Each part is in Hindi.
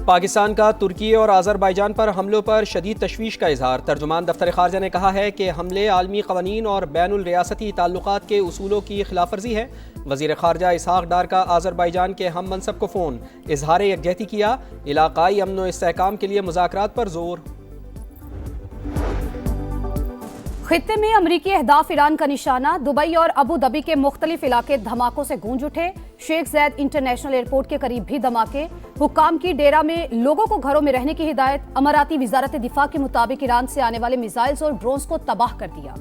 पाकिस्तान का तुर्की और आज़रबाईजान पर हमलों पर शदीद तशवीश का इजहार। तर्जुमान दफ्तर ख़ारजा ने कहा है कि हमले आलमी क़वानीन और बैनुल रियासती ताल्लुकात के उसूलों की खिलाफ वर्जी है। वज़ीर ख़ारजा इसहाक डार का आज़रबाईजान के हम मनसब को फ़ोन, इजहार यकजहती किया। इलाक़ाई अमन व इस्तेहकाम के लिए मुज़ाकरात पर जोर। खित्ते में अमरीकी अहदाफ ईरान का निशाना। दुबई और अबू धाबी के मुख्तलिफ इलाके धमाकों से गूंज उठे। शेख ज़ायद इंटरनेशनल एयरपोर्ट के करीब भी धमाके। हुक्काम की डेरा में लोगों को घरों में रहने की हिदायत। अमाराती वजारत दिफा के मुताबिक ईरान से आने वाले मिसाइल्स और ड्रोन्स को तबाह कर दिया।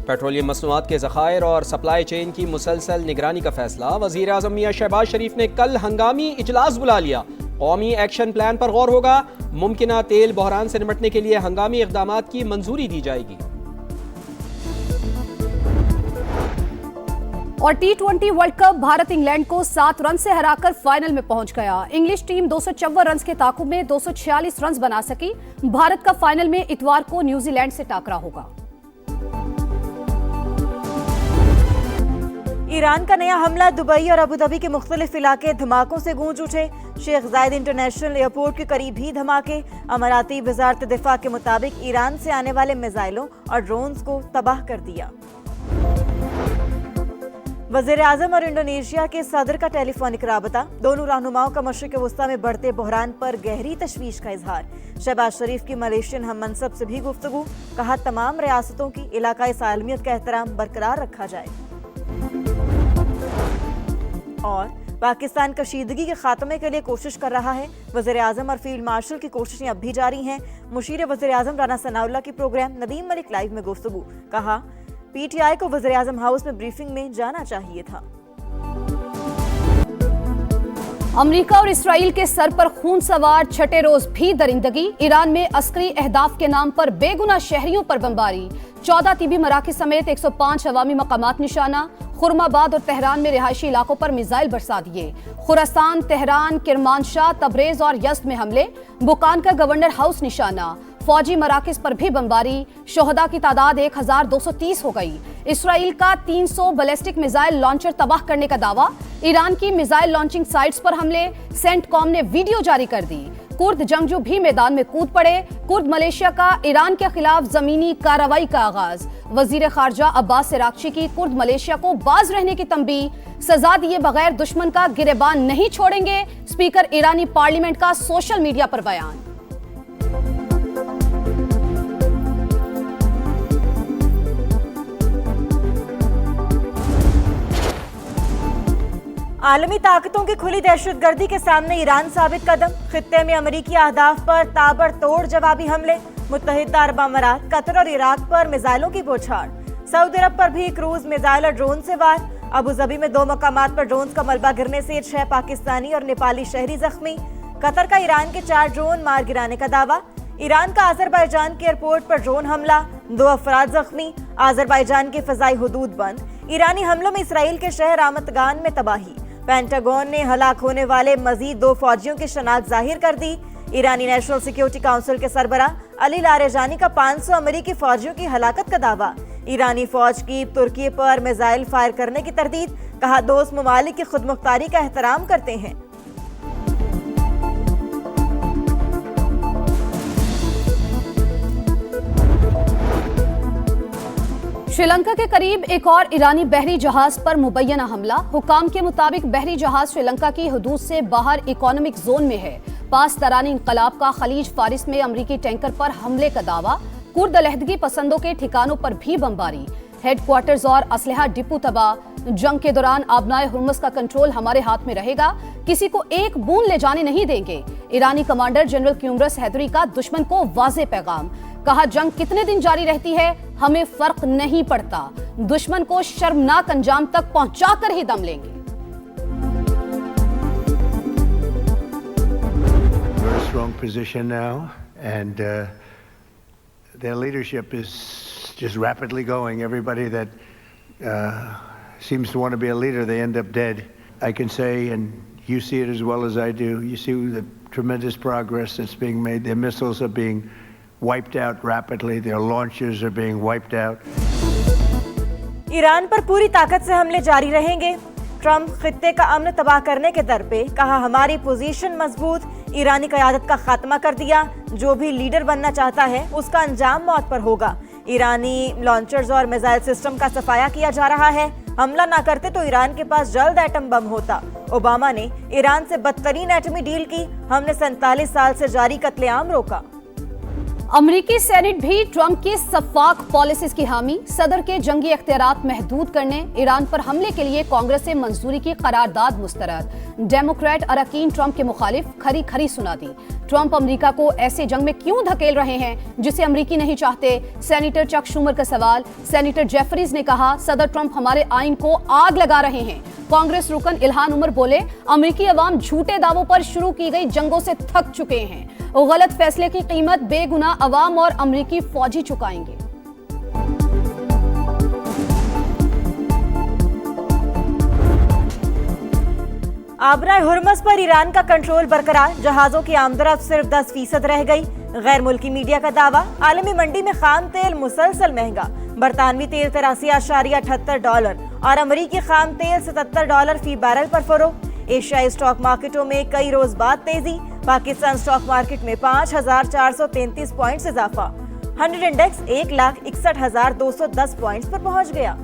पेट्रोलियम मसनूआत के ज़खायर और सप्लाई चेन की मुसलसल निगरानी का फैसला। वज़ीर आज़म मियां शहबाज शरीफ ने कल हंगामी इजलास बुला लिया। कौमी एक्शन प्लान पर गौर होगा। मुमकिना तेल बहरान से निपटने के लिए हंगामी इक़दामात की मंजूरी दी जाएगी। और T20 world cup Bharat England को 7 रन से हराकर फाइनल में पहुंच गया। इंग्लिश टीम 254 रन के ताकुब में 246 रन बना सकी। भारत का फाइनल में इतवार को न्यूजीलैंड से टाकरा होगा। ईरान का नया हमला। दुबई और अबू धाबी के मुख्तलिफ इलाके धमाकों से गूंज उठे। शेख ज़ायद इंटरनेशनल एयरपोर्ट के करीब भी धमाके। अमाराती वजारत दिफा के मुताबिक ईरान से आने वाले मिसाइलों और ड्रोन्स को तबाह कर दिया। वज़ीर आज़म और इंडोनेशिया के सदर का टेलीफोनिक राबता। दोनों रहनुमाओं का मशरिक़ वस्ता में बढ़ते बहरान पर गहरी तशवीश का इजहार। शहबाज शरीफ की मलेशियन हम मनसब से भी गुफ्तगू। कहा तमाम रियासतों की इलाकाई सालमियत का एहतराम बरकरार रखा जाए। और पाकिस्तान कशीदगी के खात्मे के लिए कोशिश कर रहा है। वज़ीर आज़म और फील्ड मार्शल की कोशिशें अब भी जारी हैं। मुशीर वज़ीर आज़म राना सनाउल्लाह की प्रोग्राम नदीम मलिक लाइव में गुफ्तगू। कहा PTI को वज़ीर आज़म हाउस में ब्रीफिंग में जाना चाहिए था। अमेरिका और इसराइल के सर पर खून सवार छठे रोज भी दरिंदगी। ईरान में अस्करी अहदाफ के नाम पर बेगुनाह शहरियों पर बमबारी। 14 तीबी मराकज़ समेत 105 अवामी मकामात निशाना। खुरमाबाद और तेहरान में रिहायशी इलाकों पर मिसाइल बरसा दिए। खुरासान, तेहरान, किरमानशाह, तबरेज और यज़्द में हमले। बुकान का गवर्नर हाउस निशाना। फौजी मराकज़ पर भी बमबारी। शोहदा की तादाद 1230 हो गई। इसराइल का 300 बैलिस्टिक मिसाइल लॉन्चर तबाह करने का दावा। ईरान की मिसाइल लॉन्चिंग साइट्स पर हमले। सेंटकॉम ने वीडियो जारी कर दी। कुर्द जंगजू भी मैदान में कूद पड़े। कुर्द मलेशिया का ईरान के खिलाफ जमीनी कार्रवाई का आगाज। वजीर खारजा अब्बास इराक्ची की कुर्द मलेशिया को बाज रहने की तंबीह। सजा दिए बगैर दुश्मन का गिरेबान नहीं छोड़ेंगे। स्पीकर ईरानी पार्लियामेंट का सोशल मीडिया पर बयान। आलमी ताकतों की खुली दहशतगर्दी के सामने ईरान साबित कदम। खित्ते में अमरीकी अहदाफ पर ताबड़तोड़ जवाबी हमले। मुत्तहिदा अरब अमारात, कतर और इराक पर मिसाइलों की बौछार। सऊदी अरब पर भी क्रूज मिसाइल और ड्रोन से वार। अबू धाबी में 2 मकामात पर ड्रोन का मलबा गिरने से 6 पाकिस्तानी और नेपाली शहरी जख्मी। कतर का ईरान के 4 ड्रोन मार गिराने का दावा। ईरान का आज़रबाईजान के एयरपोर्ट पर ड्रोन हमला, 2 अफराद जख्मी। आज़रबाईजान की फ़ज़ाई हुदूद बंद। ईरानी हमलों में इसराइल के शहर आमतगान में तबाही। पेंटागन ने हलाक होने वाले मजीद 2 फौजियों की शनाख्त जाहिर कर दी। ईरानी नेशनल सिक्योरिटी काउंसिल के सरबरा अली लारेजानी का 500 अमेरिकी फौजियों की हलाकत का दावा। ईरानी फौज की तुर्की पर मिसाइल फायर करने की तरदीद। कहा दोस्त ममालिक की खुदमुख्तारी का एहतराम करते हैं। श्रीलंका के करीब एक और ईरानी बहरी जहाज पर मुबैना हमला। हुकाम के मुताबिक बहरी जहाज श्रीलंका की हदूद से बाहर इकोनॉमिक जोन में है। पास तरानी इंकलाब का खलीज फारिस में अमरीकी टैंकर पर हमले का दावा। कुर्द अलहदगी पसंदों के ठिकानों पर भी बमबारी। हेडक्वार्टर्स और असलहा डिपो तबाह। जंग के दौरान आबनाए हुर्मुज का कंट्रोल हमारे हाथ में रहेगा। किसी को एक बूंद ले जाने नहीं देंगे। ईरानी कमांडर जनरल क्यूमरस हैदरी का दुश्मन को वाज़े पैगाम। कहा जंग कितने दिन जारी रहती है हमें फर्क नहीं पड़ता। दुश्मन को शर्मनाक अंजाम तक पहुंचाकर ही दम लेंगे। Very strong position now, and their leadership is just rapidly going. Everybody that seems to want to be a leader, they end up dead. I can say, and you see it as well as I do, you see the tremendous progress that's being made. Their missiles are being wiped out rapidly. Their launchers are being wiped out. Iran पर पूरी ताकत से हमले जारी रहेंगे। ट्रंप खित्ते का अमन तबाह करने के दर पे, कहा हमारी पोजीशन मजबूत। ईरानी क़यादत का खात्मा कर दिया। जो भी लीडर बनना चाहता है उसका अंजाम मौत पर होगा। ईरानी लॉन्चर्स और मिसाइल सिस्टम का सफाया किया जा रहा है। हमला ना करते तो ईरान के पास जल्द एटम बम होता। ओबामा ने ईरान से बदतरीन एटमी डील की। हमने 47 साल से जारी कत्लेआम रोका। अमरीकी सेनेट भी ट्रंप की शफाक पॉलिसीज की हामी। सदर के जंगी इख्तियारात महदूद करने, ईरान पर हमले के लिए कांग्रेस से मंजूरी की करारदाद मुस्तरद। डेमोक्रेट अरकान ट्रंप के मुखालिफ खरी खरी सुना दी। ट्रंप अमेरिका को ऐसे जंग में क्यों धकेल रहे हैं जिसे अमेरिकी नहीं चाहते? सेनेटर चक शूमर का सवाल। सेनेटर जेफरीज ने कहा सदर ट्रंप हमारे आइन को आग लगा रहे हैं। कांग्रेस रुकन इल्हान उमर बोले अमेरिकी अवाम झूठे दावों पर शुरू की गई जंगों से थक चुके हैं। गलत फैसले की कीमत बेगुनाह अवाम और अमेरिकी फौजी चुकाएंगे। आबराए हुर्मस पर ईरान का कंट्रोल बरकरार। जहाजों की आमदरफ्त सिर्फ 10% रह गई। गैर मुल्की मीडिया का दावा, आलमी मंडी में खाम तेल मुसलसल महंगा। बरतानवी तेल $83.78 और अमरीकी खाम तेल $77 फी बैरल पर फरोख्त। एशियाई स्टॉक मार्केटों में कई रोज बाद तेजी। पाकिस्तान स्टॉक मार्केट में 5,433 पॉइंट्स इजाफा। 100 इंडेक्स 1,61,210 पॉइंट्स पर पहुंच गया।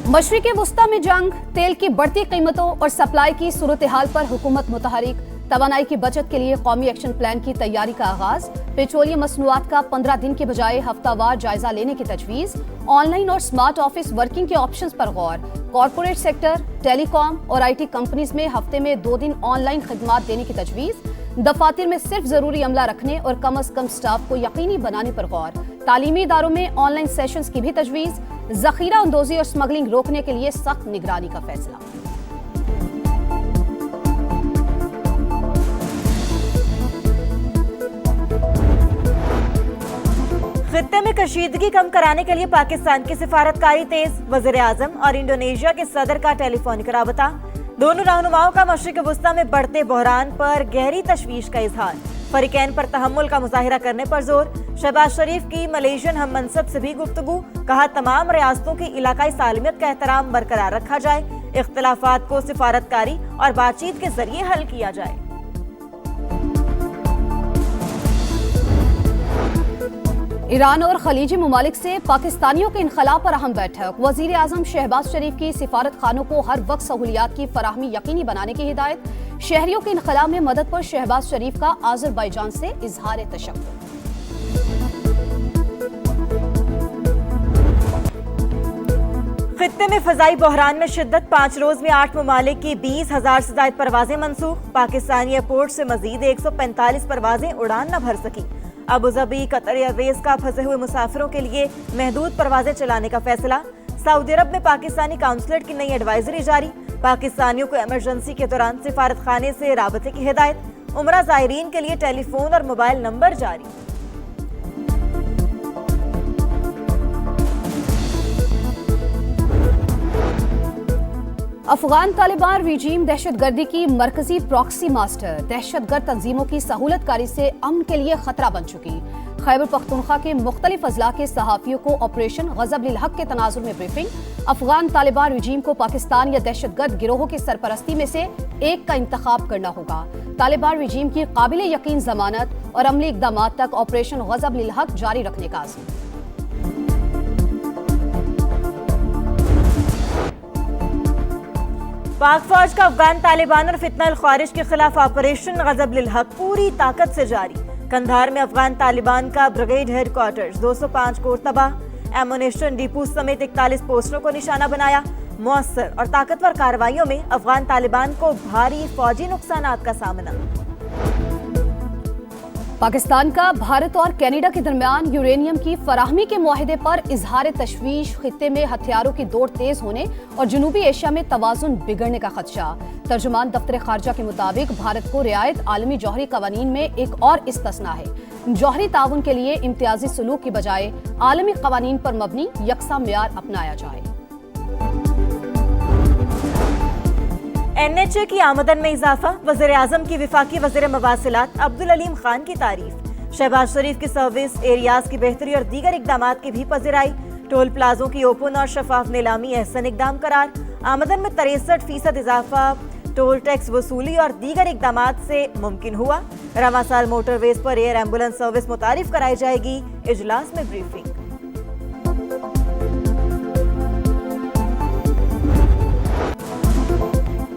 मशरिक़े वुस्ता में जंग, तेल की बढ़ती कीमतों और सप्लाई की सूरत हाल पर हुकूमत मुतहरिक। तवानाई की बचत के लिए कौमी एक्शन प्लान की तैयारी का आगाज। पेट्रोलियम मसनूआत का 15 दिन के बजाय हफ्तावार जायजा लेने की तजवीज। ऑनलाइन और स्मार्ट ऑफिस वर्किंग के ऑप्शंस पर गौर। कॉर्पोरेट सेक्टर, टेलीकॉम और IT कंपनीज में हफ्ते में 2 दिन ऑनलाइन खिदमात देने की तजवीज। दफातर में सिर्फ जरूरी अमला रखने और कम अज कम स्टाफ को यकीनी बनाने पर गौर। तालीमी इदारों में ऑनलाइन सेशंस की भी तजवीज। जखीरा अंदोजी और स्मगलिंग रोकने के लिए सख्त निगरानी का फैसला। खित्ते में कशीदगी कम कराने के लिए पाकिस्तान की सिफारतकारी तेज। वज़ीर आज़म और इंडोनेशिया के सदर का टेलीफोनिक राबता। दोनों रहनुमाओं का मशरिक़ वुस्ता में बढ़ते बहरान पर गहरी तशवीश का इजहार। फरीकैन पर तहम्मुल का मुजाहिरा करने पर जोर। शहबाज शरीफ की मलेशियन हम मनसब से भी गुफ्तगू। कहा तमाम रियासतों की इलाकाई सालमियत का एहतराम बरकरार रखा जाए। इख्तिलाफात को सिफारतकारी और बातचीत के जरिए हल किया जाए। ईरान और खलीजी ममालिक से पाकिस्तानियों के इनखला पर अहम बैठक। वजीर आजम शहबाज शरीफ की सिफारत खानों को हर वक्त सहूलियात की फराहमी यकीनी बनाने की हिदायत। शहरियों के इनखला में मदद पर शहबाज शरीफ का आज़रबाईजान से इजहार तशक्कुर। खित्ते में फजाई बहरान में शिद्दत। 5 रोज में 8 ममालिक की 20,000 से ज्यादा परवाजें मनसूख। पाकिस्तानी एयरपोर्ट से मजीद 145 परवाजें उड़ान न भर सकी। अबूधाबी कतर एयरवेज का फंसे हुए मुसाफिरों के लिए महदूद परवाजें चलाने का फैसला। सऊदी अरब में पाकिस्तानी काउंसलेट की नई एडवाइजरी जारी। पाकिस्तानियों को इमरजेंसी के दौरान सिफारत खाने से राबते की हिदायत। उमरा ज़ायरीन के लिए टेलीफोन और मोबाइल नंबर जारी। अफगान तालिबान रिजीम दहशतगर्दी की मरकजी प्रॉक्सी मास्टर। दहशतगर्द तंजीमों की सहूलतकारी से अमन के लिए खतरा बन चुकी। खैबर पख्तूनख्वा के मुख्तलिफ अजला के सहाफ़ियों को ऑपरेशन गज़ब लिल हक के तनाजुर में ब्रीफिंग। अफगान तालिबान रिजीम को पाकिस्तान या दहशतगर्द गिरोहों की सरपरस्ती में से एक का इंतखाब करना होगा। तालिबान रिजीम की काबिल यकीन जमानत और अमली इकदाम तक ऑपरेशन गज़ब लिल हक जारी रखने का आज़म। पाक फौज का अफगान तालिबान और फितना ख्वारिज के खिलाफ ऑपरेशन गज़ब लिल हक पूरी ताकत से जारी। कंधार में अफगान तालिबान का ब्रिगेड हेडक्वार्टर्स 205 कोर तबाह। एमुनेशन डिपो समेत 41 पोस्टरों को निशाना बनाया। मौसर और ताकतवर कार्रवाइयों में अफगान तालिबान को भारी फौजी नुकसानात का सामना। पाकिस्तान का भारत और कनाडा के दरमियान यूरेनियम की फराहमी के मुआहदे पर इजहार तशवीश। खित्ते में हथियारों की दौड़ तेज होने और जनूबी एशिया में तवाजुन बिगड़ने का खदशा। तर्जुमान दफ्तर खारजा के मुताबिक भारत को रियायत आलमी जौहरी कवानीन में एक और इस्तस्ना है। जौहरी ताउन के लिए इम्तियाजी सलूक की बजाय आलमी कवानीन पर मबनी यकसा मेयार अपनाया जाए। NHA की आमदन में इजाफा। वज़ीर आज़म की विफाकी वज़ीर मवासिलात अब्दुल अलीम खान की तारीफ। शहबाज शरीफ की सर्विस एरियाज की बेहतरी और दीगर इकदाम की भी पजीराई। टोल प्लाजों की ओपन और शफाफ नीलामी अहसन इकदाम करार। आमदन में 63% इजाफा टोल टैक्स वसूली और दीगर इकदाम से मुमकिन हुआ। रवां साल मोटरवेज पर एयर एम्बुलेंस सर्विस मुतारिफ कराई जाएगी। इजलास में ब्रीफिंग।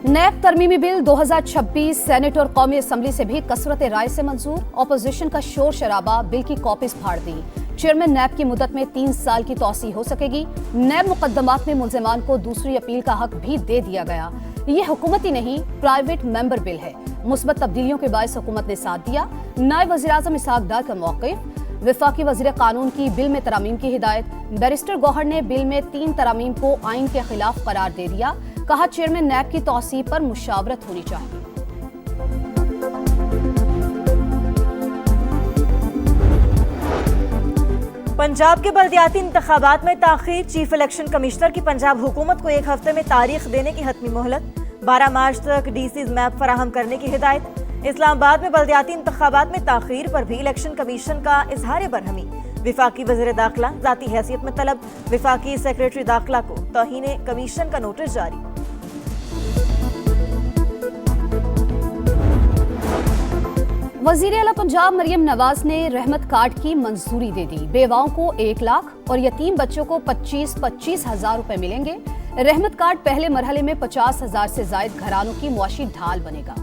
नैब तरमीमी बिल 2026 सेनेट और कौमी असम्बली से भी कसरत राय से मंजूर। ऑपोजिशन का शोर शराबा, बिल की कॉपीज फाड़ दी। चेयरमैन नैब की मुद्दत में 3 साल की तौसी हो सकेगी। नैब मुकदमात में मुल्जिमान को दूसरी अपील का हक भी दे दिया गया। ये हुकूमती नहीं, प्राइवेट मेंबर बिल है। मुस्बत तब्दीलियों के बायस हुकूमत ने साथ दिया। नायब वज़ीर-ए-आज़म इसहाक डार का मौक़िफ़। वफाकी वज़ीर कानून की बिल में तरामीम की हिदायत। बैरिस्टर गौहर ने बिल में 3 तरामीम को आइन के खिलाफ करार दे दिया। कहा चेयरमैन नैब की तौसी पर मुशावरत होनी चाहिए। पंजाब के बल्दियाती इंतखाबात में ताखीर। चीफ इलेक्शन कमिश्नर की पंजाब हुकूमत को 1 हफ्ते में तारीख देने की हतमी मोहलत। 12 मार्च तक डीसीज मैप फराहम करने की हिदायत। इस्लामाबाद में बल्दियाती इंतखाबात में ताखीर पर भी इलेक्शन कमीशन का इजहार बरहमी। विफाकी वज़ीर दाखिला ज़ाती हैसियत में तलब। विफाकी सेक्रेटरी दाखिला को तौहीन कमीशन का नोटिस जारी। वज़ीर आला पंजाब मरियम नवाज ने रहमत कार्ड की मंजूरी दे दी। बेवाओं को 1 लाख और यतीम बच्चों को 25-25 हजार रुपए मिलेंगे। रहमत कार्ड पहले मरहले में 50 हजार से जायद घरानों की मुआशी ढाल बनेगा।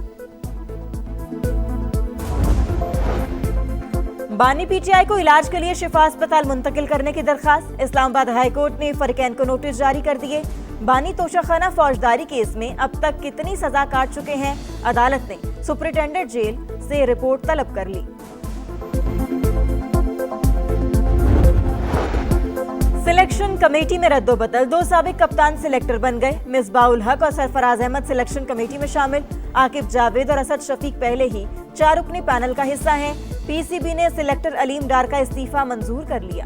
बानी पीटीआई को इलाज के लिए शिफा अस्पताल मुंतकिल करने की दरखास्त। इस्लामाबाद हाईकोर्ट ने फरीकैन को नोटिस जारी कर दिए। बानी तोशाखाना फौजदारी केस में अब तक कितनी सजा काट चुके हैं, अदालत ने सुपरिटेंडेंट जेल से रिपोर्ट तलब कर ली। सिलेक्शन कमेटी में रद्दोबदल। 2 साबिक कप्तान सिलेक्टर बन गए। मिसबाउल हक और सरफराज अहमद सिलेक्शन कमेटी में शामिल। आकिब जावेद और असद शफीक पहले ही 4 रुकनी पैनल का हिस्सा हैं। पीसीबी ने सिलेक्टर अलीम डार का इस्तीफा मंजूर कर लिया।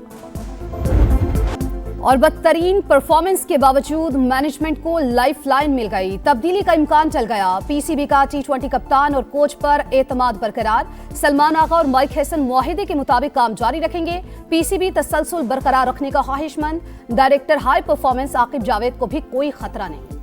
और बदतरीन परफॉर्मेंस के बावजूद मैनेजमेंट को लाइफलाइन मिल गई। तब्दीली का इम्कान चल गया। पीसीबी का T20 कप्तान और कोच पर एतमाद बरकरार। सलमान आगा और माइक हैसन मुआहिदे के मुताबिक काम जारी रखेंगे। पीसीबी तसलसल बरकरार रखने का ख्वाहिशमंद। Director high performance Aqib Javed को भी कोई खतरा नहीं।